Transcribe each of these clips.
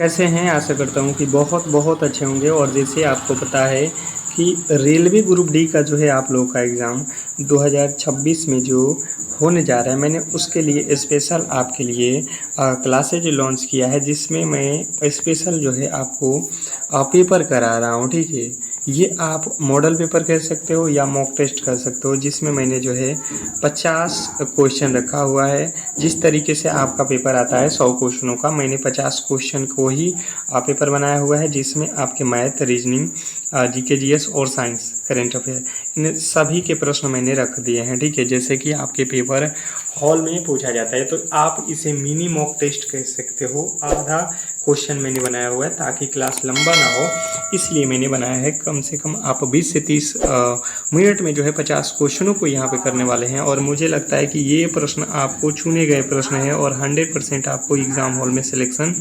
कैसे हैं? आशा करता हूँ कि बहुत बहुत अच्छे होंगे। और जैसे आपको पता है कि रेलवे ग्रुप डी का जो है आप लोगों का एग्ज़ाम 2026 में जो होने जा रहा है, मैंने उसके लिए स्पेशल आपके लिए क्लासेज लॉन्च किया है, जिसमें मैं स्पेशल जो है आपको पेपर करा रहा हूँ। ठीक है, ये आप मॉडल पेपर कह सकते हो या मॉक टेस्ट कर सकते हो, जिसमें मैंने जो है 50 क्वेश्चन रखा हुआ है। जिस तरीके से आपका पेपर आता है 100 क्वेश्चनों का, मैंने 50 क्वेश्चन को ही पेपर बनाया हुआ है, जिसमें आपके मैथ, रीजनिंग, जीके, जीएस और साइंस, करेंट अफेयर, इन सभी के प्रश्न मैंने रख दिए हैं। ठीक है, जैसे कि आपके पेपर हॉल में पूछा जाता है, तो आप इसे मिनी मॉक टेस्ट कह सकते हो। आधा क्वेश्चन मैंने बनाया हुआ है ताकि क्लास लंबा ना हो, इसलिए मैंने बनाया है। कम से कम आप 20 से 30 मिनट में जो है 50 क्वेश्चनों को यहाँ पे करने वाले हैं। और मुझे लगता है कि ये प्रश्न आपको चुने गए प्रश्न हैं और 100% आपको एग्ज़ाम हॉल में सिलेक्शन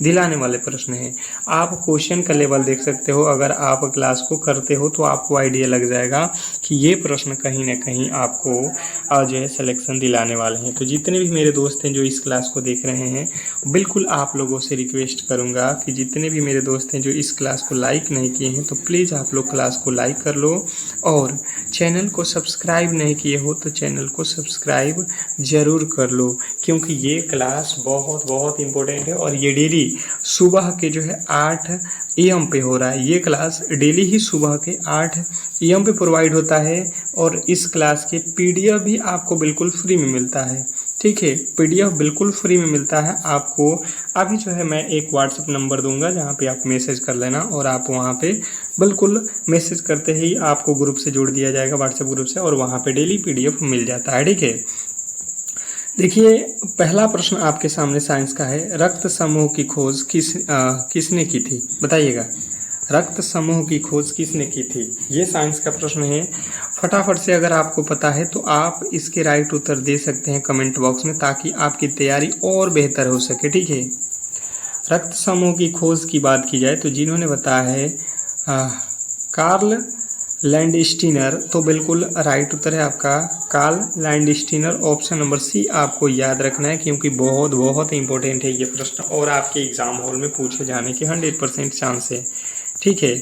दिलाने वाले प्रश्न हैं। आप क्वेश्चन का लेवल देख सकते हो। अगर आप क्लास को करते हो तो आपको आइडिया लग जाएगा कि ये प्रश्न कहीं ना कहीं आपको जो है सिलेक्शन दिलाने वाले हैं। तो जितने भी मेरे दोस्त हैं जो इस क्लास को देख रहे हैं, बिल्कुल आप लोगों से रिक्वेस्ट करूंगा कि जितने भी मेरे दोस्त हैं जो इस क्लास को लाइक नहीं किए हैं, तो प्लीज़ आप लोग क्लास को लाइक कर लो। और चैनल को सब्सक्राइब नहीं किए हो तो चैनल को सब्सक्राइब ज़रूर कर लो, क्योंकि ये क्लास बहुत बहुत इम्पोर्टेंट है। और ये डेली सुबह के जो है 8 AM पे हो रहा है। ये क्लास डेली ही सुबह के 8 AM पे प्रोवाइड होता है। और इस क्लास के PDF भी आपको बिल्कुल फ्री में मिलता है। ठीक है, PDF बिल्कुल फ्री में मिलता है आपको। अभी जो है मैं एक व्हाट्सएप नंबर दूंगा, जहाँ पे आप मैसेज कर लेना, और आप वहाँ पे बिल्कुल मैसेज करते ही आपको ग्रुप से जोड़ दिया जाएगा, व्हाट्सएप ग्रुप से, और वहाँ पे डेली PDF मिल जाता है। ठीक है, देखिए पहला प्रश्न आपके सामने साइंस का है। रक्त समूह की खोज किसने की थी? बताइएगा, रक्त समूह की खोज किसने की थी? ये साइंस का प्रश्न है। फटाफट से अगर आपको पता है तो आप इसके राइट उत्तर दे सकते हैं कमेंट बॉक्स में, ताकि आपकी तैयारी और बेहतर हो सके। ठीक है, रक्त समूह की खोज की बात की जाए तो जिन्होंने बताया है कार्ल लैंडस्टीनर, तो बिल्कुल राइट उत्तर है आपका Karl Landsteiner. Option number C आपको याद रखना है, क्योंकि बहुत बहुत इंपॉर्टेंट है ये प्रश्न और आपके एग्जाम हॉल में पूछे जाने के 100% चांस है। ठीक है,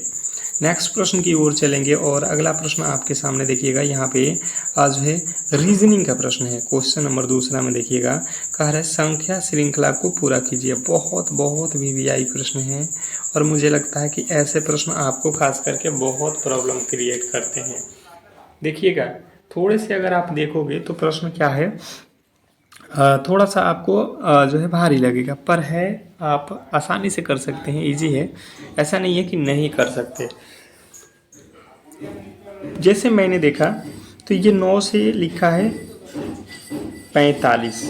नेक्स्ट प्रश्न की ओर चलेंगे। और अगला प्रश्न आपके सामने देखिएगा, यहाँ पे आज है रीजनिंग का प्रश्न है। क्वेश्चन नंबर दूसरा में देखिएगा, कह रहा है संख्या श्रृंखला को पूरा कीजिए। बहुत बहुत VVI प्रश्न है, और मुझे लगता है कि ऐसे प्रश्न आपको खास करके बहुत प्रॉब्लम क्रिएट करते हैं। देखिएगा, थोड़े से अगर आप देखोगे तो प्रश्न क्या है, थोड़ा सा आपको जो है भारी लगेगा, पर है आप आसानी से कर सकते हैं, इजी है। ऐसा नहीं है कि नहीं कर सकते। जैसे मैंने देखा तो ये 9 से लिखा है 45।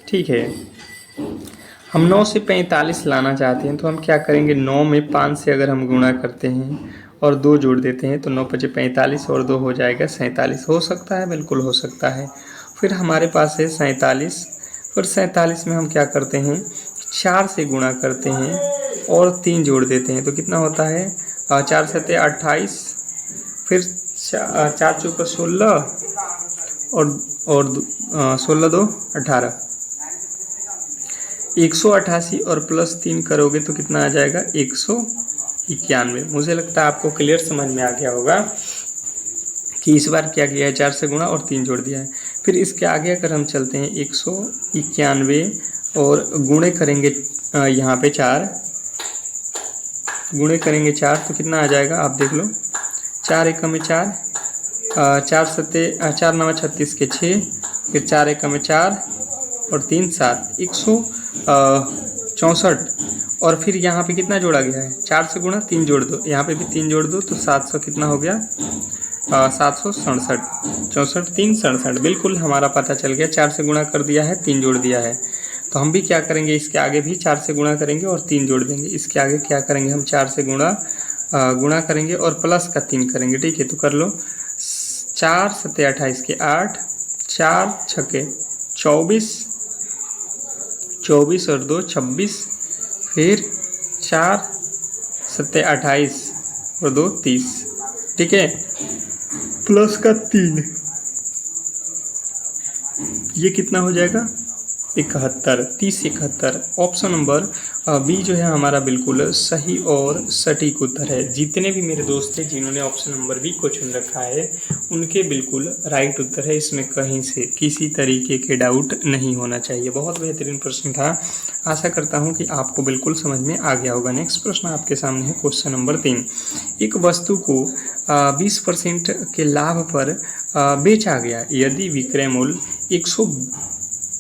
ठीक है, हम 9 से 45 लाना चाहते हैं, तो हम क्या करेंगे, 9 में 5 से अगर हम गुणा करते हैं और 2 जोड़ देते हैं तो 9 पचे 45 और 2 हो जाएगा 47। हो सकता है, बिल्कुल हो सकता है। फिर हमारे पास है 47। फिर 47 में हम क्या करते हैं, 4 से गुणा करते हैं और 3 जोड़ देते हैं, तो कितना होता है, 4 सत्ते 28। फिर 4 चौका 16 और 16 दो 18। 188 और प्लस 3 करोगे तो कितना आ जाएगा, 191। मुझे लगता है आपको क्लियर समझ में आ गया होगा कि इस बार क्या किया है, 4 से गुणा और 3 जोड़ दिया है। फिर इसके आगे अगर हम चलते हैं 191 और गुणे करेंगे यहाँ पे 4, गुणे करेंगे 4 तो कितना आ जाएगा, आप देख लो। 4 एकम में 4, 4 सत्ते 4 नवा 36 के 6, फिर 4 एकम में 4 और 3 7, 164। और फिर यहाँ पे कितना जोड़ा गया है, 4 से गुणा 3 जोड़ दो, यहाँ पे भी 3 जोड़ दो तो 700 कितना हो गया, 767। 64 3 67, बिल्कुल हमारा पता चल गया। 4 से गुणा कर दिया है, 3 जोड़ दिया है। तो हम भी क्या करेंगे, इसके आगे भी 4 से गुणा करेंगे और 3 जोड़ देंगे। इसके आगे क्या करेंगे, हम 4 से गुणा करेंगे और प्लस का 3 करेंगे। ठीक है, तो कर लो। 4 सत्ते 28 के 8, 4 छक्के 24 और 2 26, फिर 4 सत्ते 28 और 2 30। ठीक है, प्लस का 3, ये कितना हो जाएगा, 71। 30 71। ऑप्शन नंबर बी जो है हमारा बिल्कुल सही और सटीक उत्तर है। जितने भी मेरे दोस्त हैं जिन्होंने ऑप्शन नंबर बी को चुन रखा है उनके बिल्कुल राइट उत्तर है, इसमें कहीं से किसी तरीके के डाउट नहीं होना चाहिए। बहुत बेहतरीन प्रश्न था, आशा करता हूँ कि आपको बिल्कुल समझ में आ गया होगा। नेक्स्ट प्रश्न आपके सामने है क्वेश्चन नंबर 3। एक वस्तु को 20% के लाभ पर बेचा गया, यदि विक्रय मूल्य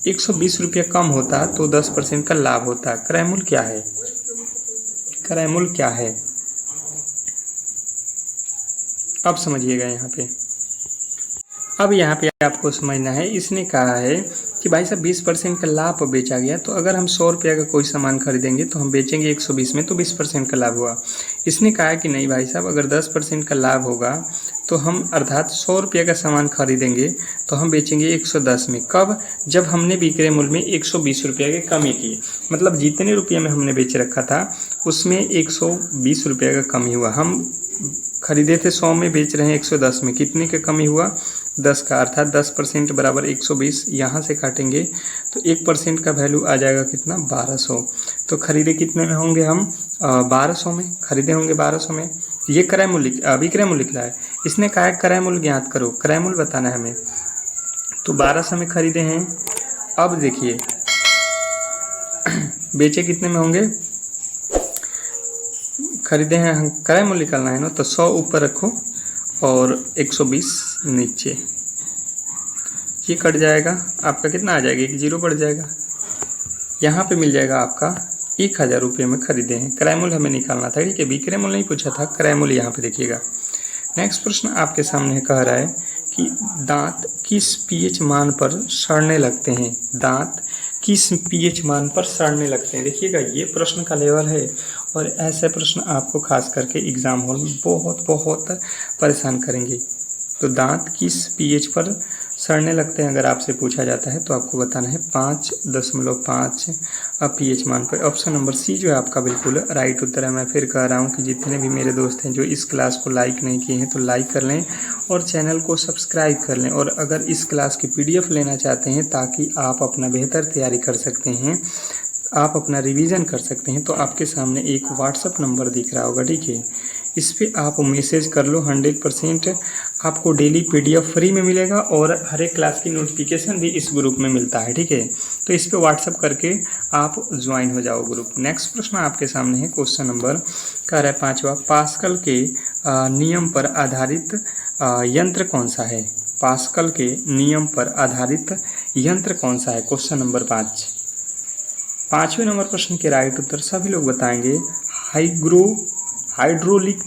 120 रुपये कम होता तो 10% का लाभ होता। क्रय मूल्य क्या है? क्रय मूल्य क्या है? अब समझिएगा यहाँ पे। अब यहाँ पे आपको समझना है, इसने कहा है कि भाई साहब 20% का लाभ पर बेचा गया, तो अगर हम 100 रुपये का कोई सामान खरीदेंगे तो हम बेचेंगे 120 में, तो 20% का लाभ हुआ। इसने कहा कि नहीं भाई साहब, अगर 10% का लाभ होगा तो हम अर्थात 100 रुपये का सामान खरीदेंगे तो हम बेचेंगे 110 में। कब? जब हमने विक्रय मूल्य में 120 रुपये की कमी की, मतलब जितने रुपये में हमने बेच रखा था उसमें 120 रुपये का कमी हुआ। हम खरीदे थे 100 में, बेच रहे हैं 110 में, कितने का कमी हुआ? 10 का, अर्थात 10% बराबर 120। यहाँ से काटेंगे तो 1% का वैल्यू आ जाएगा कितना? 1200। तो खरीदे कितने में होंगे हम? 1200 में खरीदे होंगे, 1200 में। ये क्रय मूल्य विक्रय मूल्य लिखा है, इसने कहा है क्रय मूल्य ज्ञात करो, क्रय मूल्य बताना है हमें। तो 1200 में खरीदे हैं। अब देखिए बेचे कितने में होंगे? खरीदे हैं, क्रय मूल्य निकालना है ना, तो 100 ऊपर रखो और 120 नीचे, ये कट जाएगा, आपका कितना आ जाएगा? एक जीरो बढ़ जाएगा। यहाँ पे मिल जाएगा आपका 1000 रुपये में खरीदे हैं। क्रय मूल्य हमें निकालना था, ठीक है, विक्रय मूल्य नहीं पूछा था, क्रय मूल्य यहाँ पे देखिएगा। नेक्स्ट प्रश्न आपके सामने कह रहा है कि दांत किस पीएच मान पर सड़ने लगते हैं? दांत किस पीएच मान पर सड़ने लगते हैं? देखिएगा ये प्रश्न का लेवल है, और ऐसे प्रश्न आपको खास करके एग्जाम हॉल में बहुत बहुत परेशान करेंगे। तो दांत किस पीएच पर सड़ने लगते हैं अगर आपसे पूछा जाता है तो आपको बताना है 5.5 पीएच मान पर। ऑप्शन नंबर सी जो है आपका बिल्कुल राइट उत्तर है। मैं फिर कह रहा हूँ कि जितने भी मेरे दोस्त हैं जो इस क्लास को लाइक नहीं किए हैं तो लाइक कर लें और चैनल को सब्सक्राइब कर लें। और अगर इस क्लास की पीडीएफ लेना चाहते हैं ताकि आप अपना बेहतर तैयारी कर सकते हैं, आप अपना रिवीजन कर सकते हैं, तो आपके सामने एक व्हाट्सअप नंबर दिख रहा होगा, ठीक है, इस पर आप मैसेज कर लो। 100% आपको डेली पीडीएफ फ्री में मिलेगा और हर एक क्लास की नोटिफिकेशन भी इस ग्रुप में मिलता है, ठीक है। तो इस पर व्हाट्सअप करके आप ज्वाइन हो जाओ ग्रुप। नेक्स्ट प्रश्न आपके सामने है, क्वेश्चन नंबर कह रहा है 5वां, पास्कल के नियम पर आधारित यंत्र कौन सा है? पास्कल के नियम पर आधारित यंत्र कौन सा है? Question number 5। 5वें नंबर प्रश्न के राइट उत्तर सभी लोग बताएंगे hydraulic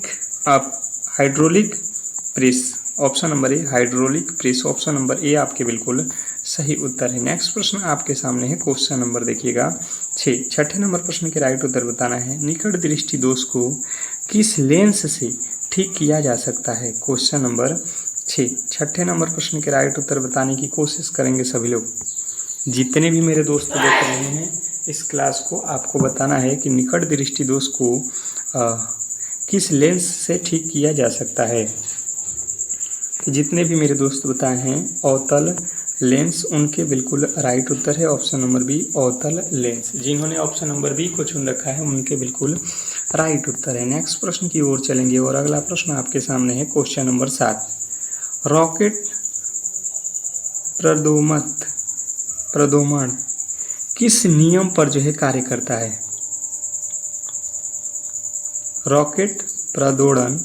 press. Option number A hydraulic press, option number A आपके बिल्कुल सही उत्तर है। नेक्स्ट प्रश्न आपके सामने है, क्वेश्चन नंबर देखिएगा 6। छठे नंबर प्रश्न के राइट उत्तर बताना है, निकट दृष्टि दोष को किस लेंस से ठीक किया जा सकता है? Question number 6। छठे नंबर प्रश्न के राइट उत्तर बताने की कोशिश करेंगे सभी लोग। जितने भी मेरे दोस्त देख रहे हैं इस क्लास को, आपको बताना है कि निकट दृष्टि दोष को किस लेंस से ठीक किया जा सकता है। तो जितने भी मेरे दोस्त बताए हैं अवतल लेंस, उनके बिल्कुल राइट उत्तर है ऑप्शन नंबर बी, अवतल लेंस। जिन्होंने ऑप्शन नंबर बी को चुन रखा है उनके बिल्कुल राइट उत्तर है। नेक्स्ट प्रश्न की ओर चलेंगे और अगला प्रश्न आपके सामने है, क्वेश्चन नंबर 7। रॉकेट प्रदोमन किस नियम पर जो है कार्य करता है? रॉकेट प्रदोड़न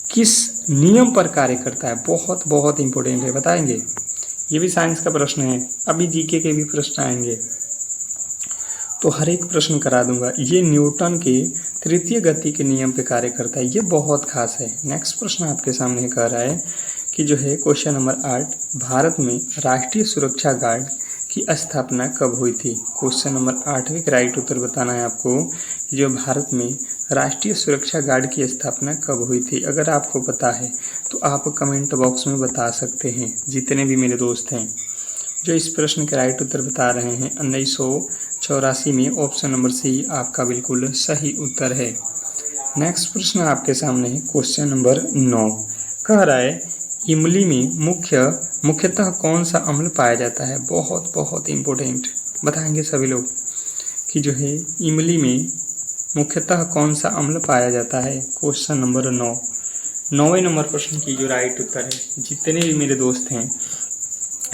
किस नियम पर कार्य करता है? बहुत बहुत इंपॉर्टेंट है, बताएंगे। ये भी साइंस का प्रश्न है, अभी जीके के भी प्रश्न आएंगे तो हर एक प्रश्न करा दूंगा। ये न्यूटन के तृतीय गति के नियम पे कार्य करता है, ये बहुत खास है। नेक्स्ट प्रश्न आपके सामने कह रहा है कि जो है क्वेश्चन नंबर 8, भारत में राष्ट्रीय सुरक्षा गार्ड की स्थापना कब हुई थी? क्वेश्चन नंबर 8वें का राइट उत्तर बताना है आपको, जो भारत में राष्ट्रीय सुरक्षा गार्ड की स्थापना कब हुई थी। अगर आपको पता है तो आप कमेंट बॉक्स में बता सकते हैं। जितने भी मेरे दोस्त हैं जो इस प्रश्न के राइट उत्तर बता रहे हैं, 1984 में ऑप्शन नंबर सी आपका बिल्कुल सही उत्तर है। नेक्स्ट प्रश्न आपके सामने है, क्वेश्चन नंबर 9 कह रहा है, इमली में मुख्यतः कौन सा अम्ल पाया जाता है? बहुत बहुत इम्पोर्टेंट, बताएंगे सभी लोग कि जो है इमली में मुख्यतः कौन सा अम्ल पाया जाता है। Question number 9। 9वें नंबर प्रश्न की जो राइट उत्तर है, जितने भी मेरे दोस्त हैं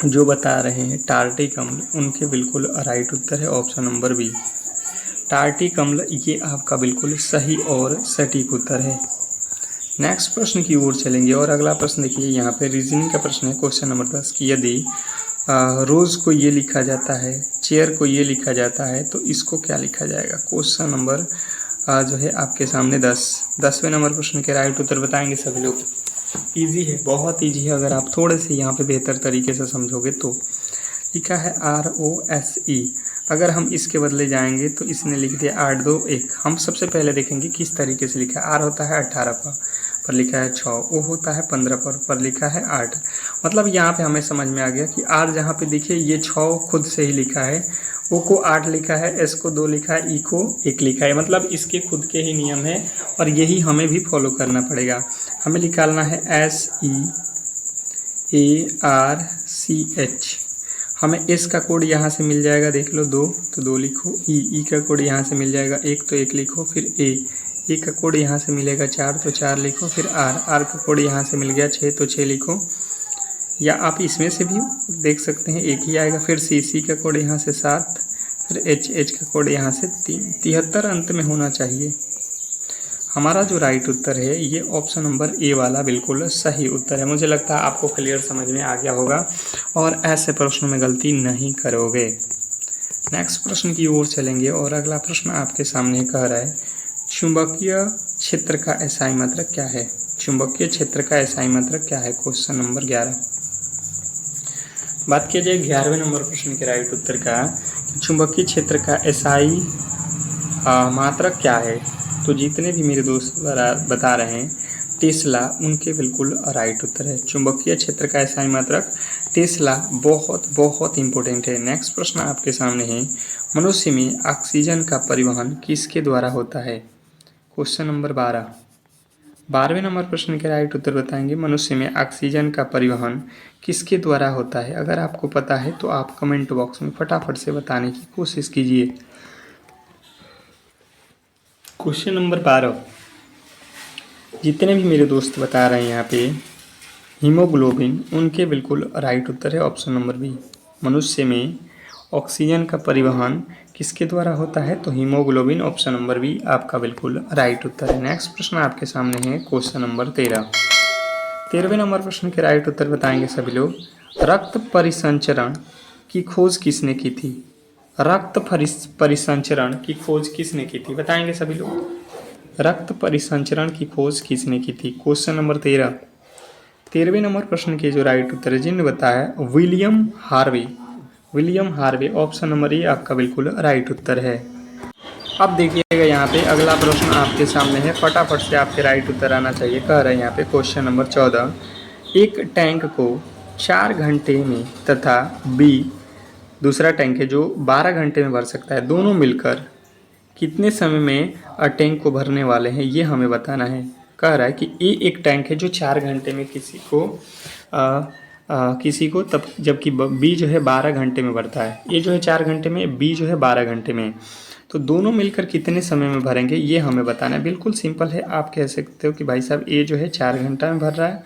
जो बता रहे हैं टार्टिक अम्ल, उनके बिल्कुल राइट उत्तर है ऑप्शन नंबर बी, टार्टिक अम्ल। ये आपका बिल्कुल सही और सटीक उत्तर है। नेक्स्ट प्रश्न की ओर चलेंगे और अगला प्रश्न देखिए, यहाँ पे रीजनिंग का प्रश्न है क्वेश्चन नंबर 10 की यदि रोज़ को ये लिखा जाता है, चेयर को ये लिखा जाता है, तो इसको क्या लिखा जाएगा। क्वेश्चन नंबर जो है आपके सामने 10वें नंबर प्रश्न के राइट उत्तर बताएंगे सभी लोग। इजी है, बहुत इजी है, अगर आप थोड़े से यहाँ पे बेहतर तरीके से समझोगे तो। लिखा है ROSE, अगर हम इसके बदले जाएंगे तो इसने लिख दिया 8 2 1। हम सबसे पहले देखेंगे किस तरीके से लिखा है। R होता है 18 पर लिखा है 6, O होता है 15 पर लिखा है 8। मतलब यहाँ पे हमें समझ में आ गया कि R जहाँ पे देखिए ये 6 खुद से ही लिखा है, O को 8 लिखा है, S को 2 लिखा है, E को 1 लिखा है, मतलब इसके खुद के ही नियम है और यही हमें भी फॉलो करना पड़ेगा। हमें निकालना है SEARCH। हमें S का कोड यहाँ से मिल जाएगा, देख लो 2 तो 2 लिखो, E का कोड यहाँ से मिल जाएगा 1 तो 1 लिखो, फिर A का कोड यहाँ से मिलेगा 4 तो 4 लिखो, फिर R का कोड यहाँ से मिल गया 6 तो 6 लिखो, या आप इसमें से भी देख सकते हैं एक ही आएगा। फिर C का कोड यहाँ से 7, फिर H का कोड यहाँ से 3। 73 अंत में होना चाहिए। हमारा जो राइट उत्तर है ये ऑप्शन नंबर ए वाला बिल्कुल सही उत्तर है। मुझे लगता है आपको क्लियर समझ में आ गया होगा और ऐसे प्रश्नों में गलती नहीं करोगे। नेक्स्ट प्रश्न की ओर चलेंगे और अगला प्रश्न आपके सामने कह रहा है चुंबकीय क्षेत्र का एसआई मात्रक क्या है। चुंबकीय क्षेत्र का एसआई मात्रक क्या है। Question number 11। बात किया जाए 11वें नंबर प्रश्न के राइट उत्तर का, चुंबकीय क्षेत्र का एसआई मात्रक क्या है, तो जितने भी मेरे दोस्त बता रहे हैं टेस्ला, उनके बिल्कुल राइट उत्तर है। चुंबकीय क्षेत्र का एसआई मात्रक टेस्ला, बहुत बहुत इंपॉर्टेंट है। नेक्स्ट प्रश्न आपके सामने है मनुष्य में ऑक्सीजन का परिवहन किसके द्वारा होता है। Question number 12। 12वें नंबर प्रश्न के राइट उत्तर बताएंगे मनुष्य में ऑक्सीजन का परिवहन किसके द्वारा होता है। अगर आपको पता है तो आप कमेंट बॉक्स में फटाफट से बताने की कोशिश कीजिए। क्वेश्चन नंबर 12, जितने भी मेरे दोस्त बता रहे हैं यहाँ पे हीमोग्लोबिन, उनके बिल्कुल राइट उत्तर है ऑप्शन नंबर बी। मनुष्य में ऑक्सीजन का परिवहन किसके द्वारा होता है, तो हीमोग्लोबिन, ऑप्शन नंबर बी आपका बिल्कुल राइट उत्तर है। नेक्स्ट प्रश्न आपके सामने है क्वेश्चन नंबर 13। 13वें नंबर प्रश्न के राइट उत्तर बताएंगे सभी लोग। रक्त परिसंचरण की खोज किसने की थी। रक्त परिसंचरण की खोज किसने की थी, बताएंगे सभी लोग। रक्त परिसंचरण की खोज किसने की थी। Question number 13। 13वें नंबर प्रश्न के जो राइट उत्तर है जिन्हें बताया William Harvey. William Harvey, option number A आपका बिल्कुल राइट उत्तर है। अब देखिएगा यहाँ पे अगला प्रश्न आपके सामने है, फटाफट से आपके राइट उत्तर आना चाहिए। कह रहे हैं यहाँ पे क्वेश्चन नंबर 14, एक टैंक को 4 घंटे में तथा बी दूसरा टैंक है जो 12 घंटे में भर सकता है, दोनों मिलकर कितने समय में टैंक को भरने वाले हैं, ये हमें बताना है। कह रहा है कि ए एक टैंक है जो 4 घंटे में किसी को तब, जबकि बी जो है 12 घंटे में भरता है। ए जो है 4 घंटे में, बी जो है 12 घंटे में, तो दोनों मिलकर कितने समय में भरेंगे ये हमें बताना है। बिल्कुल सिंपल है, आप कह सकते हो कि भाई साहब ए जो है 4 घंटा में भर रहा है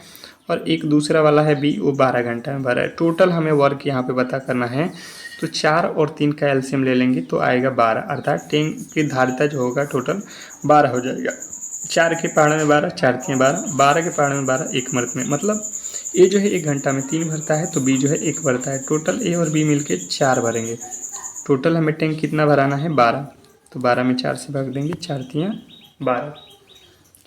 और एक दूसरा वाला है बी, वो 12 घंटा में भर रहा है। टोटल हमें वर्क यहाँ पे पता करना है, तो 4 और 3 का एलसीएम ले लेंगे तो आएगा 12, अर्थात टैंक की धारिता जो होगा टोटल 12 हो जाएगा। 4 के पाढ़े में 12, 4 3 12, 12 के पाढ़े में 12, एक मर्द में, मतलब ए जो है 1 घंटा में 3 भरता है तो बी जो है 1 भरता है। टोटल ए और बी मिलके 4 भरेंगे। टोटल हमें टैंक कितना भराना है 12, तो 12 में 4 से भाग देंगे, 4 तियाँ 12,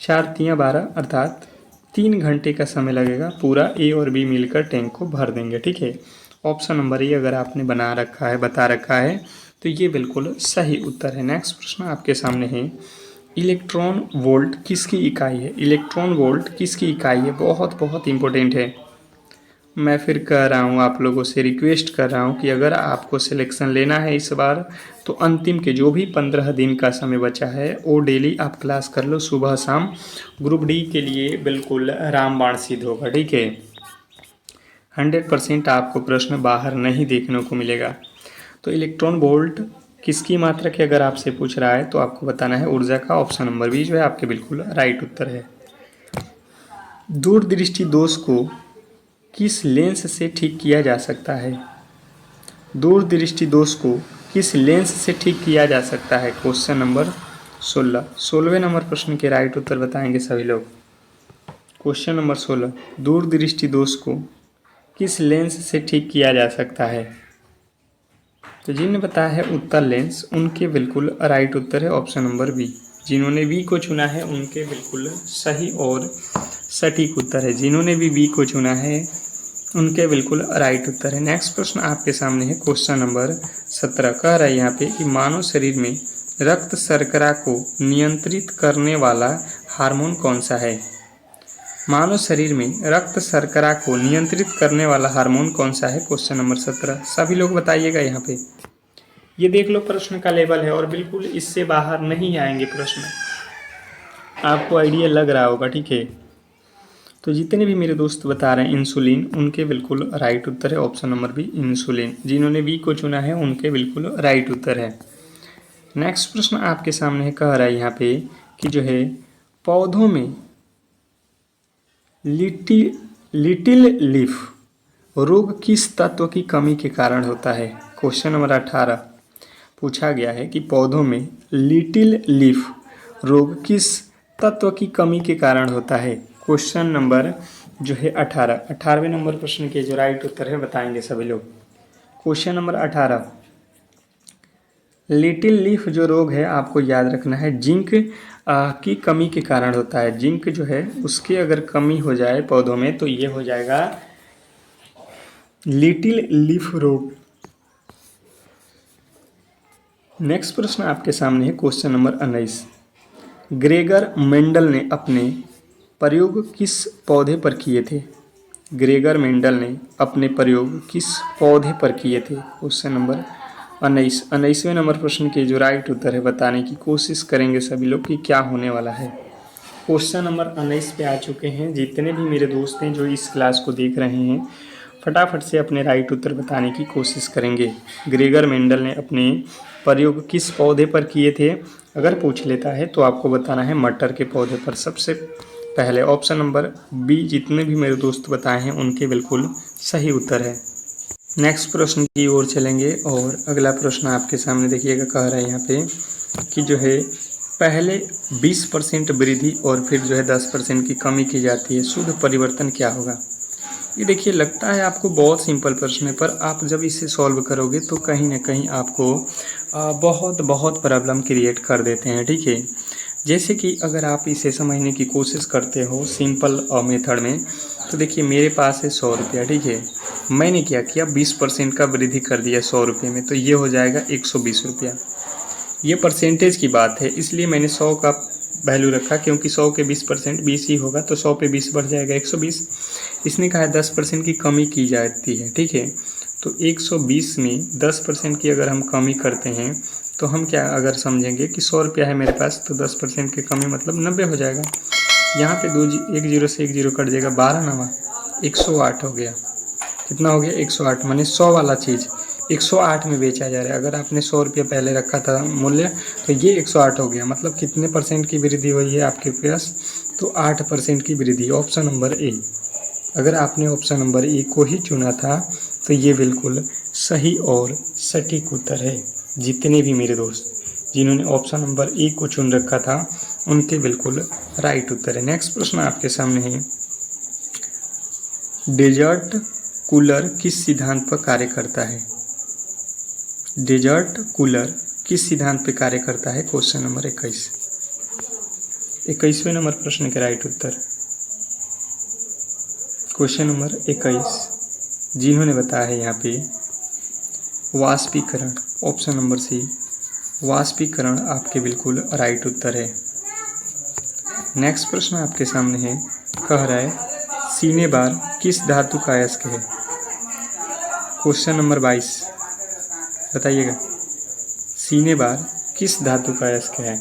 4 तियाँ 12, अर्थात 3 घंटे का समय लगेगा, पूरा ए और बी मिलकर टैंक को भर देंगे। ठीक है, ऑप्शन नंबर ए अगर आपने बना रखा है, बता रखा है, तो ये बिल्कुल सही उत्तर है। नेक्स्ट प्रश्न आपके सामने है इलेक्ट्रॉन वोल्ट किसकी इकाई है। इलेक्ट्रॉन वोल्ट किसकी इकाई है, बहुत बहुत इंपॉर्टेंट है। मैं फिर कह रहा हूँ, आप लोगों से रिक्वेस्ट कर रहा हूँ कि अगर आपको सिलेक्शन लेना है इस बार, तो अंतिम के जो भी 15 दिन का समय बचा है वो डेली आप क्लास कर लो, सुबह शाम। ग्रुप डी के लिए बिल्कुल रामबाण सिद्ध होगा। ठीक है, 100% आपको प्रश्न बाहर नहीं देखने को मिलेगा। तो इलेक्ट्रॉन वोल्ट किसकी मात्रक है अगर आपसे पूछ रहा है तो आपको बताना है ऊर्जा का। ऑप्शन नंबर बी जो है आपके बिल्कुल राइट उत्तर है। दूरदृष्टि दोष को किस लेंस से ठीक किया जा सकता है? दूरदृष्टि दोष को किस लेंस से ठीक किया जा सकता है? Question number 16। 16वें नंबर प्रश्न के राइट उत्तर बताएंगे सभी लोग। क्वेश्चन नंबर 16, दूरदृष्टि दोष को किस लेंस से ठीक किया जा सकता है? तो जिन्हें बताया है उत्तर लेंस, उनके बिल्कुल राइट उत्तर है ऑप्शन नंबर बी। जिन्होंने बी को चुना है उनके बिल्कुल सही और सटीक उत्तर है। जिन्होंने भी बी को चुना है उनके बिल्कुल राइट उत्तर है। नेक्स्ट प्रश्न आपके सामने है क्वेश्चन नंबर 17। कह रहा है यहाँ पे कि मानव शरीर में रक्त शर्करा को नियंत्रित करने वाला हार्मोन कौन सा है? मानव शरीर में रक्त शर्करा को नियंत्रित करने वाला हार्मोन कौन सा है? क्वेश्चन नंबर 17 सभी लोग बताइएगा। यहाँ पे ये देख लो प्रश्न का लेवल है और बिल्कुल इससे बाहर नहीं आएंगे प्रश्न, आपको आइडिया लग रहा होगा, ठीक है। तो जितने भी मेरे दोस्त बता रहे हैं इंसुलिन, उनके बिल्कुल राइट उत्तर है ऑप्शन नंबर बी इंसुलिन। जिन्होंने बी को चुना है उनके बिल्कुल राइट उत्तर है। नेक्स्ट प्रश्न आपके सामने है, कह रहा है यहाँ पे कि जो है पौधों में लिटिल लीफ रोग किस तत्व की कमी के कारण होता है? क्वेश्चन नंबर 18 पूछा गया है कि पौधों में लिटिल लीफ रोग किस तत्व की कमी के कारण होता है? क्वेश्चन नंबर जो है 18वें नंबर प्रश्न के जो राइट उत्तर है बताएंगे सभी लोग। क्वेश्चन नंबर 18, लिटिल लीफ जो रोग है आपको याद रखना है जिंक की कमी के कारण होता है। जिंक जो है उसकी अगर कमी हो जाए पौधों में तो ये हो जाएगा लिटिल लीफ रोग। नेक्स्ट प्रश्न आपके सामने है क्वेश्चन नंबर 19। ग्रेगर मेंडल ने अपने प्रयोग किस पौधे पर किए थे? ग्रेगर मेंडल ने अपने प्रयोग किस पौधे पर किए थे? क्वेश्चन नंबर 19वें नंबर प्रश्न के जो राइट उत्तर है बताने की कोशिश करेंगे सभी लोग कि क्या होने वाला है। क्वेश्चन नंबर 19 पे आ चुके हैं। जितने भी मेरे दोस्त हैं जो इस क्लास को देख रहे हैं फटाफट से अपने राइट उत्तर बताने की कोशिश करेंगे। ग्रेगर मेंडल ने अपने प्रयोग किस पौधे पर किए थे? अगर पूछ लेता है तो आपको बताना है मटर के पौधे पर। सबसे पहले ऑप्शन नंबर बी जितने भी मेरे दोस्त बताए हैं उनके बिल्कुल सही उत्तर है। नेक्स्ट प्रश्न की ओर चलेंगे और अगला प्रश्न आपके सामने देखिएगा, कह रहा है यहाँ पे कि जो है पहले 20% वृद्धि और फिर जो है 10% की कमी की जाती है, शुद्ध परिवर्तन क्या होगा? ये देखिए लगता है आपको बहुत सिंपल प्रश्न है, पर आप जब इसे सॉल्व करोगे तो कहीं ना कहीं आपको बहुत प्रॉब्लम क्रिएट कर देते हैं, ठीक है। जैसे कि अगर आप इसे समझने की कोशिश करते हो सिंपल मेथड में, तो देखिए मेरे पास है 100 रुपया, ठीक है। मैंने क्या किया 20% का वृद्धि कर दिया 100 रुपये में, तो ये हो जाएगा 120 रुपया। ये परसेंटेज की बात है इसलिए मैंने 100 का वैल्यू रखा, क्योंकि 100 के 20% 20 ही होगा, तो 100 पे 20 बढ़ जाएगा 120। इसने कहा है 10% की कमी की जाती है, ठीक है। तो 120 में 10% की अगर हम कमी करते हैं तो हम क्या अगर समझेंगे कि 100 रुपया है मेरे पास, तो 10% की कमी मतलब 90 हो जाएगा। यहाँ पे एक जीरो से एक जीरो कट जाएगा, 12 नवा 108 हो गया। कितना हो गया 108, माने 100 वाला चीज़ 108 में बेचा जा रहा है। अगर आपने 100 रुपया पहले रखा था मूल्य तो ये 108 हो गया, मतलब कितने परसेंट की वृद्धि हुई है आपके पास? तो 8% की वृद्धि, ऑप्शन नंबर ए। अगर आपने ऑप्शन नंबर ए को ही चुना था तो ये बिल्कुल सही और सटीक उत्तर है। जितने भी मेरे दोस्त जिन्होंने ऑप्शन नंबर ए को चुन रखा था उनके बिल्कुल राइट उत्तर है। नेक्स्ट प्रश्न आपके सामने है, डेजर्ट कूलर किस सिद्धांत पर कार्य करता है? डेजर्ट कूलर किस सिद्धांत पर कार्य करता है? क्वेश्चन नंबर 21वें नंबर प्रश्न के राइट उत्तर क्वेश्चन नंबर 21 जिन्होंने बताया है यहाँ पे वाष्पीकरण, ऑप्शन नंबर सी वाष्पीकरण आपके बिल्कुल राइट उत्तर है। नेक्स्ट प्रश्न आपके सामने है, कह रहा है सीने बार किस धातु का अयस्क है? क्वेश्चन नंबर 22 बताइएगा, सीने बार किस धातु का अयस्क है?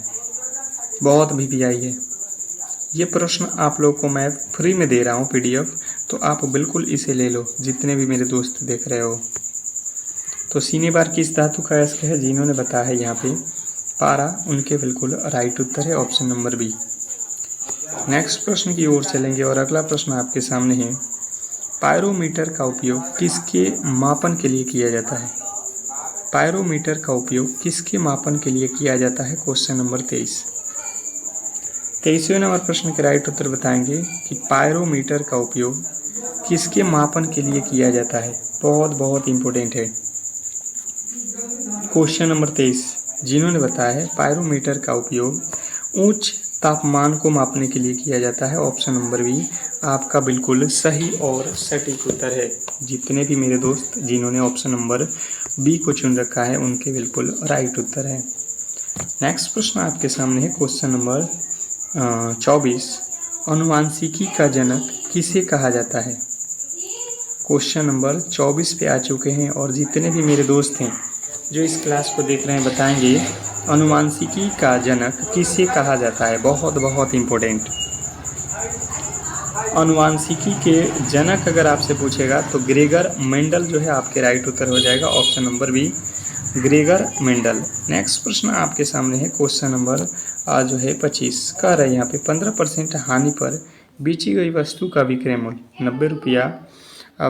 बहुत VVI है ये प्रश्न, आप लोग को मैं फ्री में दे रहा हूँ PDF, तो आप बिल्कुल इसे ले लो जितने भी मेरे दोस्त देख रहे हो। तो सीने बार किस धातु का अयस्क है? जिन्होंने बताया है यहाँ पे पारा, उनके बिल्कुल राइट उत्तर है ऑप्शन नंबर बी। नेक्स्ट प्रश्न की ओर चलेंगे और अगला प्रश्न आपके सामने है, पायरोमीटर का उपयोग किसके मापन के लिए किया जाता है? पायरोमीटर का उपयोग किसके मापन के लिए किया जाता है? क्वेश्चन नंबर 23वें नंबर प्रश्न के राइट उत्तर बताएंगे कि पायरोमीटर का उपयोग किसके मापन के लिए किया जाता है? बहुत बहुत इंपॉर्टेंट है। क्वेश्चन नंबर 23, जिन्होंने बताया है पायरोमीटर का उपयोग उच्च तापमान को मापने के लिए किया जाता है, ऑप्शन नंबर बी आपका बिल्कुल सही और सटीक उत्तर है। जितने भी मेरे दोस्त जिन्होंने ऑप्शन नंबर बी को चुन रखा है उनके बिल्कुल राइट उत्तर है। नेक्स्ट प्रश्न आपके सामने है क्वेश्चन नंबर 24, अनुवांशिकी का जनक किसे कहा जाता है? क्वेश्चन नंबर 24 पे आ चुके हैं और जितने भी मेरे दोस्त हैं जो इस क्लास को देख रहे हैं बताएंगे अनुवांशिकी का जनक किसे कहा जाता है? बहुत बहुत इम्पोर्टेंट। अनुवांशिकी के जनक अगर आपसे पूछेगा तो ग्रेगर मेंडल जो है आपके राइट उत्तर हो जाएगा, option number B Gregor Mendel. Next प्रश्न आपके सामने है क्वेश्चन नंबर जो है 25, कह रहे हैं यहाँ पे 15% हानि पर बेची गई वस्तु का विक्रय मूल्य 90 रुपया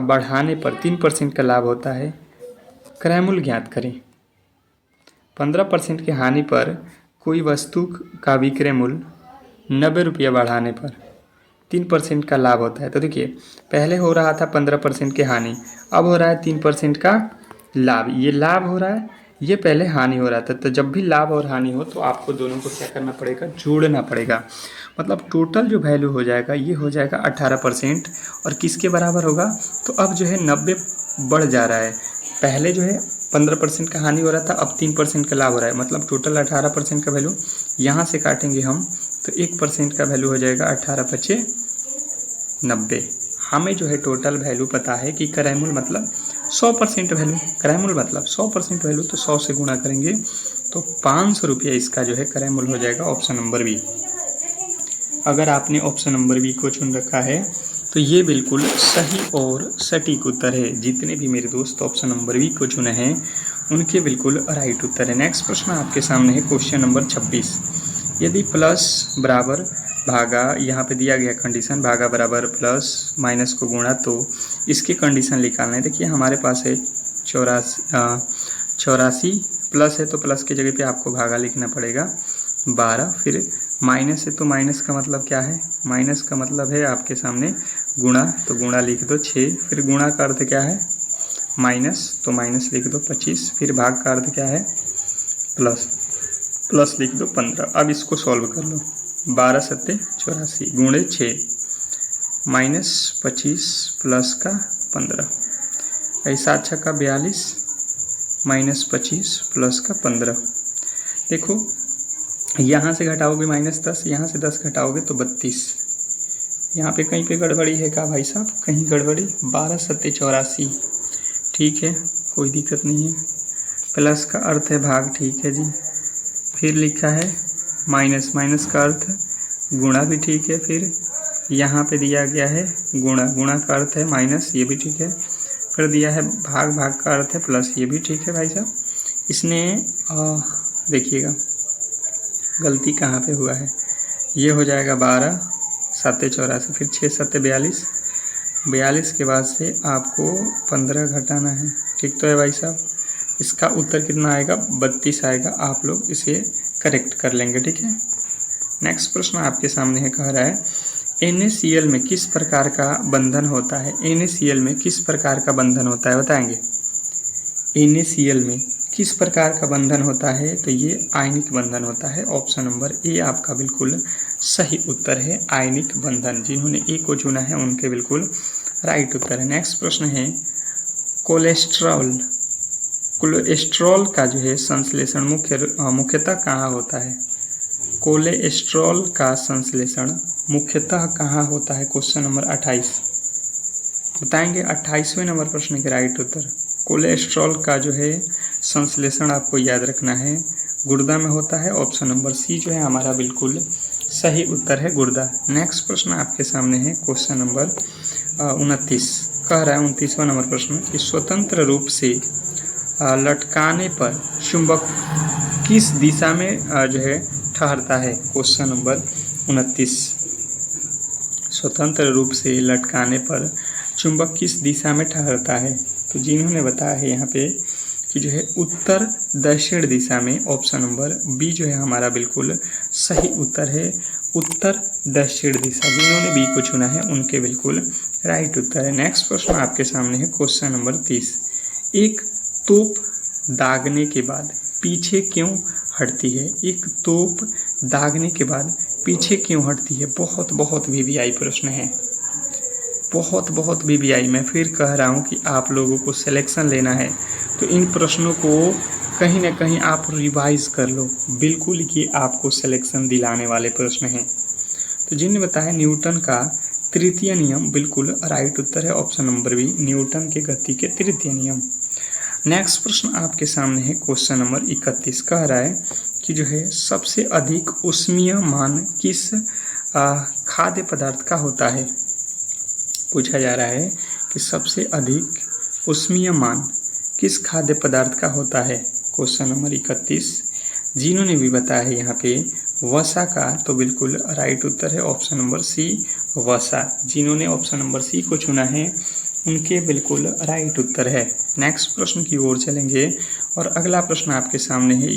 बढ़ाने पर 3% का लाभ होता है, क्रय मूल्य ज्ञात करें। 15% की हानि पर कोई वस्तु का विक्रय मूल्य 90 रुपया बढ़ाने पर 3% का लाभ होता है। तो देखिए पहले हो रहा था 15% की हानि, अब हो रहा है 3% का लाभ। ये लाभ हो रहा है, ये पहले हानि हो रहा था। तो जब भी लाभ और हानि हो तो आपको दोनों को क्या करना पड़ेगा? जोड़ना पड़ेगा। मतलब टोटल जो वैल्यू हो जाएगा ये हो जाएगा 18% और किसके बराबर होगा? तो अब जो है 90 बढ़ जा रहा है। पहले जो है 15% का हानि हो रहा था, अब 3% का लाभ हो रहा है। मतलब टोटल 18% का वैल्यू यहाँ से काटेंगे हम तो 1% का वैल्यू हो जाएगा 18 पचे 90। हमें जो है टोटल वैल्यू पता है कि क्रय मूल्य मतलब 100% वैल्यू, क्रय मूल्य मतलब 100% वैल्यू, तो 100 से गुणा करेंगे तो 500 रुपया इसका जो है क्रय मूल्य हो जाएगा, ऑप्शन नंबर बी। अगर आपने ऑप्शन नंबर बी को चुन रखा है तो ये बिल्कुल सही और सटीक उत्तर है। जितने भी मेरे दोस्त ऑप्शन नंबर बी को चुने हैं उनके बिल्कुल राइट उत्तर है। नेक्स्ट प्रश्न आपके सामने है क्वेश्चन नंबर 26, यदि प्लस बराबर भागा, यहाँ पे दिया गया कंडीशन भागा बराबर प्लस माइनस को गुणा, तो इसकी कंडीशन निकालना है। देखिए हमारे पास है 84 प्लस है तो प्लस की जगह पे आपको भागा लिखना पड़ेगा 12, फिर माइनस है तो माइनस का मतलब क्या है? माइनस का मतलब है आपके सामने गुणा, तो गुणा लिख दो 6, फिर गुणा का अर्थ क्या है? माइनस, तो माइनस लिख दो 25, फिर भाग का अर्थ क्या है? प्लस, प्लस लिख दो 15। अब इसको सॉल्व कर लो, 12 सत्ते 84 गुणे 6 माइनस 25 प्लस का 15, ऐसा अच्छा का 42 माइनस 25 प्लस का 15। देखो यहाँ से घटाओगे -10, यहाँ से 10 घटाओगे तो 32। यहाँ पे कहीं पे गड़बड़ी है क्या भाई साहब? कहीं गड़बड़ी? 12 सत्ते 84, ठीक है कोई दिक्कत नहीं है। प्लस का अर्थ है भाग, ठीक है जी। फिर लिखा है माइनस, माइनस का अर्थ गुणा भी ठीक है। फिर यहाँ पे दिया गया है गुणा, गुणा का अर्थ है माइनस, ये भी ठीक है। फिर दिया है भाग, भाग का अर्थ है प्लस, ये भी ठीक है भाई साहब। इसने देखिएगा गलती कहाँ पे हुआ है, ये हो जाएगा 12 सत्ते 84, फिर 6 सत्ते 42, 42 के बाद से आपको 15 घटाना है, ठीक तो है भाई साहब। इसका उत्तर कितना आएगा? 32 आएगा। आप लोग इसे करेक्ट कर लेंगे, ठीक है। नेक्स्ट प्रश्न आपके सामने है, कह रहा है NaCl में किस प्रकार का बंधन होता है? NaCl में किस प्रकार का बंधन होता है बताएंगे? NaCl में किस प्रकार का बंधन होता है? तो ये आयनिक बंधन होता है, ऑप्शन नंबर ए आपका बिल्कुल सही उत्तर है, आयनिक बंधन। जिन्होंने ए को चुना है उनके बिल्कुल राइट उत्तर है। नेक्स्ट प्रश्न है कोलेस्ट्रॉल, कोलेस्ट्रॉल का जो है संश्लेषण मुख्यतः कहाँ होता है? कोलेस्ट्रॉल का संश्लेषण मुख्यतः कहाँ होता है? क्वेश्चन नंबर 28 बताएंगे। 28वें नंबर प्रश्न के राइट उत्तर, कोलेस्ट्रॉल का जो है संश्लेषण आपको याद रखना है गुर्दा में होता है, ऑप्शन नंबर सी जो है हमारा बिल्कुल सही उत्तर है, गुर्दा। नेक्स्ट प्रश्न आपके सामने है क्वेश्चन नंबर 29, कह रहा है 29वां नंबर प्रश्न कि स्वतंत्र रूप से लटकाने पर चुंबक किस दिशा में जो है ठहरता है? Question number 29। स्वतंत्र रूप से लटकाने पर चुंबक किस दिशा में ठहरता है? तो जिन्होंने बताया है यहाँ पे कि जो है उत्तर दक्षिण दिशा में। ऑप्शन नंबर बी जो है हमारा बिल्कुल सही उत्तर है, उत्तर दक्षिण दिशा। जिन्होंने बी को चुना है उनके बिल्कुल राइट उत्तर है। नेक्स्ट प्रश्न आपके सामने है क्वेश्चन नंबर 30। एक तोप दागने के बाद पीछे क्यों हटती है? एक तोप दागने के बाद पीछे क्यों हटती है? बहुत बहुत वीवीआई प्रश्न है, बहुत वीवीआई। मैं फिर कह रहा हूँ कि आप लोगों को सिलेक्शन लेना है तो इन प्रश्नों को कहीं ना कहीं आप रिवाइज कर लो, बिल्कुल ये आपको सिलेक्शन दिलाने वाले प्रश्न हैं। तो जिन्हें बताया न्यूटन का तृतीय नियम, बिल्कुल राइट उत्तर है ऑप्शन नंबर बी, न्यूटन के गति के तृतीय नियम। नेक्स्ट प्रश्न आपके सामने है क्वेश्चन नंबर 31। कह रहा है कि जो है सबसे अधिक ऊष्मीय मान किस खाद्य पदार्थ का होता है? पूछा जा रहा है कि सबसे अधिक ऊष्मीय मान किस खाद्य पदार्थ का होता है? Question number 31। जिन्होंने भी बताया है यहाँ पे वसा का, तो बिल्कुल राइट उत्तर है ऑप्शन नंबर सी, वसा। जिन्होंने ऑप्शन नंबर सी को चुना है उनके बिल्कुल राइट उत्तर है। नेक्स्ट प्रश्न की ओर चलेंगे और अगला प्रश्न आपके सामने है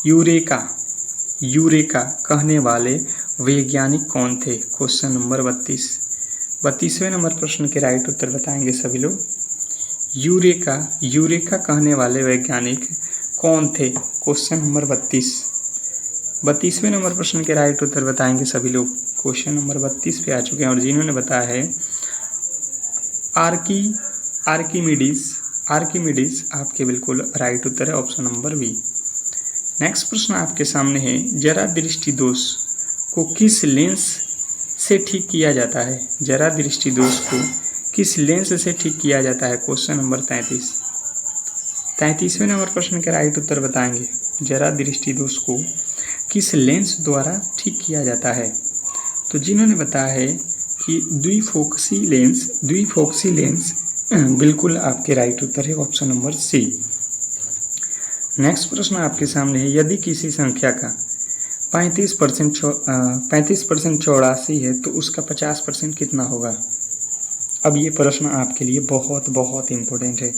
यूरेका कहने वाले वैज्ञानिक कौन थे? Question number 32। 32वें नंबर प्रश्न के राइट उत्तर बताएंगे सभी लोग। यूरेका कहने वाले वैज्ञानिक कौन थे? Question number 32। 32वें नंबर प्रश्न के राइट उत्तर बताएंगे सभी लोग। क्वेश्चन नंबर 32 पे आ चुके हैं और जिन्होंने बताया है आर्किमिडीज आपके बिल्कुल राइट उत्तर है ऑप्शन नंबर बी। नेक्स्ट प्रश्न आपके सामने है जरा दृष्टि दोष को किस लेंस से ठीक किया जाता है? जरा दृष्टि दोष को किस लेंस से ठीक किया जाता है? Question number 33। 33वें नंबर प्रश्न के राइट उत्तर बताएंगे जरा दृष्टि दोष को किस लेंस द्वारा ठीक किया जाता है? तो जिन्होंने बताया है कि द्विफोक्सी लेंस बिल्कुल आपके राइट उत्तर है ऑप्शन नंबर सी। नेक्स्ट प्रश्न आपके सामने है यदि किसी संख्या का 35% चौरासी है तो उसका 50% कितना होगा? अब ये प्रश्न आपके लिए बहुत इम्पोर्टेंट है।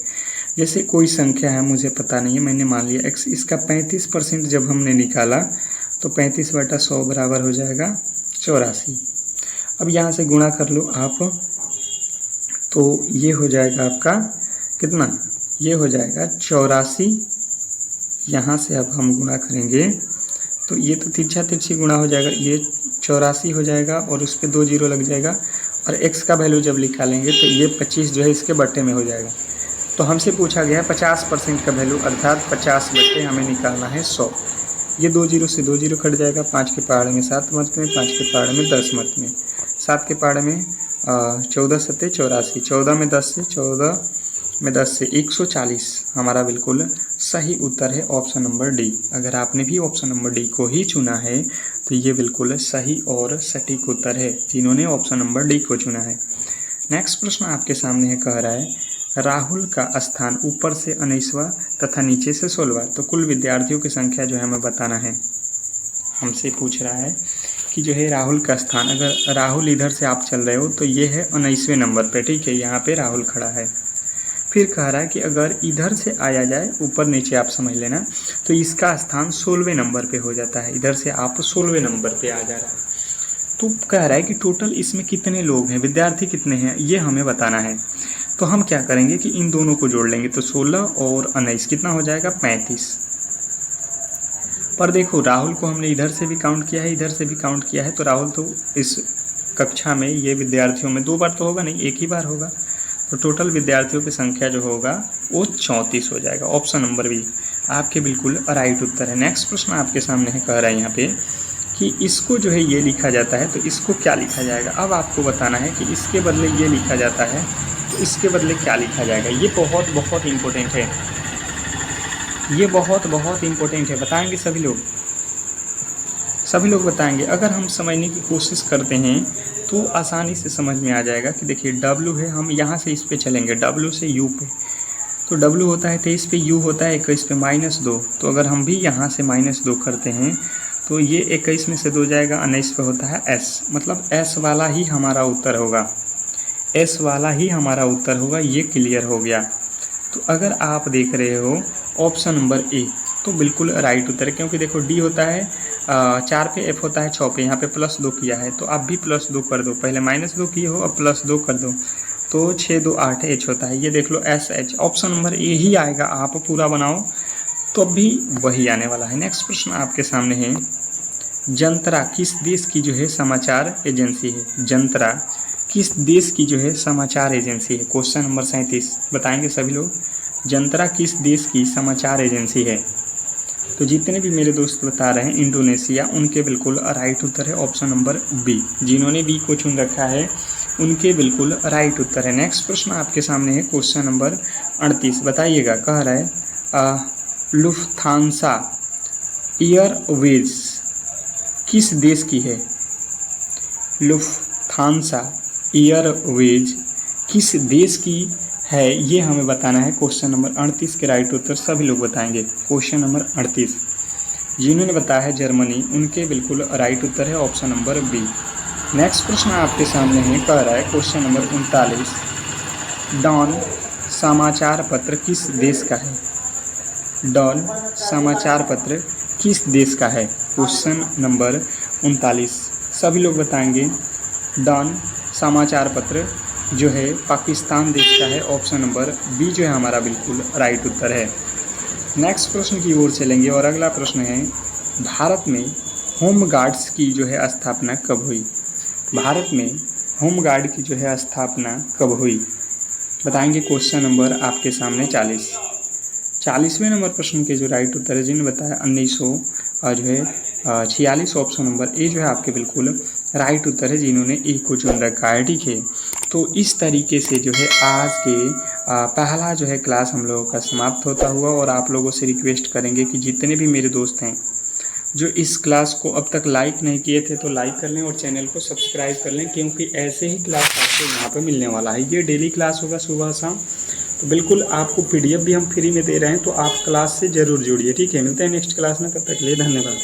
जैसे कोई संख्या है, मुझे पता नहीं है, मैंने मान लिया x, इसका 35% जब हमने निकाला तो 35/100 बराबर हो जाएगा 84। अब यहाँ से गुणा कर लो आप, तो ये हो जाएगा आपका कितना? ये हो जाएगा 84। यहाँ से अब हम गुणा करेंगे तो ये तो तिरछी गुणा हो जाएगा, ये 84 हो जाएगा और उस पर 2 जीरो लग जाएगा और x का वैल्यू जब निकालेंगे तो ये 25 जो है इसके बट्टे में हो जाएगा। तो हमसे पूछा गया 50% का वैल्यू, अर्थात 50 बट्टे हमें निकालना है 100। ये 2 जीरो से 2 जीरो कट जाएगा, 5 के पहाड़ में 7 मत में, 5 के पहाड़ में 10 मत में, 7 के पहाड़ में 14 सत्ते 84, 14 में 10 से 14 में 10 से 140 हमारा बिल्कुल सही उत्तर है ऑप्शन नंबर डी। अगर आपने भी ऑप्शन नंबर डी को ही चुना है तो ये बिल्कुल सही और सटीक उत्तर है, जिन्होंने ऑप्शन नंबर डी को चुना है। नेक्स्ट प्रश्न आपके सामने है, कह रहा है राहुल का स्थान ऊपर से 19वां तथा नीचे से 16वां। तो कुल विद्यार्थियों की संख्या जो है हमें बताना है। हमसे पूछ रहा है कि जो है राहुल का स्थान, अगर राहुल इधर से आप चल रहे हो तो ये है 19वें नंबर पे, ठीक है, यहाँ पे राहुल खड़ा है। फिर कह रहा है कि अगर इधर से आया जाए, ऊपर नीचे आप समझ लेना, तो इसका स्थान 16वें नंबर पे हो जाता है। इधर से आप 16वें नंबर पे आ जा रहा है। तो कह रहा है कि टोटल इसमें कितने लोग हैं, विद्यार्थी कितने हैं, ये हमें बताना है। तो हम क्या करेंगे कि इन दोनों को जोड़ लेंगे, तो 16 और 19 कितना हो जाएगा 35। पर देखो राहुल को हमने इधर से भी काउंट किया है, इधर से भी काउंट किया है, तो राहुल तो इस कक्षा में ये विद्यार्थियों में 2 बार तो होगा नहीं, एक ही बार होगा। तो टोटल विद्यार्थियों की संख्या जो होगा वो 34 हो जाएगा। ऑप्शन नंबर बी आपके बिल्कुल राइट उत्तर है। नेक्स्ट प्रश्न आपके सामने है, कह रहा है यहाँ पे कि इसको जो है ये लिखा जाता है तो इसको क्या लिखा जाएगा। अब आपको बताना है कि इसके बदले ये लिखा जाता है तो इसके बदले क्या लिखा जाएगा। ये बहुत इम्पोर्टेंट है, ये बहुत इम्पोर्टेंट है। बताएंगे सभी लोग बताएंगे। अगर हम समझने की कोशिश करते हैं तो आसानी से समझ में आ जाएगा कि देखिए W है, हम यहाँ से इस पे चलेंगे W से U पे, तो W होता है 23 पे, U होता है 21 पे -2। तो अगर हम भी यहाँ से -2 करते हैं तो ये 21 में से 2 जाएगा, 19 पे होता है S, मतलब S वाला ही हमारा उत्तर होगा, S वाला ही हमारा उत्तर होगा। ये क्लियर हो गया। तो अगर आप देख रहे हो ऑप्शन नंबर ए, तो बिल्कुल राइट उत्तर है, क्योंकि देखो D होता है 4 पे, F होता है 6 पे, यहाँ पे +2 किया है तो आप भी +2 कर दो, पहले -2 किए हो अब +2 कर दो, तो 6 2 8 H होता है। ये देख लो SH, ऑप्शन नंबर ए ही आएगा। आप पूरा बनाओ तो अब भी वही आने वाला है। नेक्स्ट प्रश्न आपके सामने है, जंत्रा किस देश की जो है समाचार एजेंसी है? जंत्रा किस देश की जो है समाचार एजेंसी है? क्वेश्चन नंबर 37 बताएंगे सभी लोग, जंत्रा किस देश की समाचार एजेंसी है? तो जितने भी मेरे दोस्त बता रहे हैं इंडोनेशिया, उनके बिल्कुल राइट उत्तर है ऑप्शन नंबर बी। जिन्होंने बी को चुन रखा है उनके बिल्कुल राइट उत्तर है। नेक्स्ट प्रश्न आपके सामने है क्वेश्चन नंबर 38, बताइएगा। कह रहा है लुफ्थांसा एयरवेज किस देश की है? लुफ्थांसा एयरवेज किस देश की है, ये हमें बताना है। क्वेश्चन नंबर 38 के राइट उत्तर सभी लोग बताएंगे। क्वेश्चन नंबर 38 जिन्होंने बताया है जर्मनी, उनके बिल्कुल राइट उत्तर है ऑप्शन नंबर बी। नेक्स्ट प्रश्न आपके सामने है, कह रहा है क्वेश्चन नंबर 39, डॉन समाचार पत्र किस देश का है? डॉन समाचार पत्र किस देश का है? क्वेश्चन नंबर 39 सभी लोग बताएंगे। डॉन समाचार पत्र जो है पाकिस्तान देश का है, ऑप्शन नंबर बी जो है हमारा बिल्कुल राइट उत्तर है। नेक्स्ट प्रश्न की ओर चलेंगे और अगला प्रश्न है, भारत में होम गार्ड्स की जो है स्थापना कब हुई? भारत में होम गार्ड की जो है स्थापना कब हुई बताएंगे। क्वेश्चन नंबर आपके सामने 40वें नंबर प्रश्न के जो राइट उत्तर है, जिन्होंने बताया 1946, ऑप्शन नंबर ए जो है आपके बिल्कुल राइट उत्तर है, जिन्होंने ए को चुन रखा है। ठीक है, तो इस तरीके से जो है आज के पहला जो है क्लास हम लोगों का समाप्त होता हुआ, और आप लोगों से रिक्वेस्ट करेंगे कि जितने भी मेरे दोस्त हैं जो इस क्लास को अब तक लाइक नहीं किए थे तो लाइक कर लें और चैनल को सब्सक्राइब कर लें, क्योंकि ऐसे ही क्लास आपको यहाँ पे मिलने वाला है। ये डेली क्लास होगा सुबह शाम, तो बिल्कुल आपको PDF भी हम फ्री में दे रहे हैं, तो आप क्लास से ज़रूर जुड़िए। ठीक है, मिलते हैं नेक्स्ट क्लास में, तब तक के लिए धन्यवाद।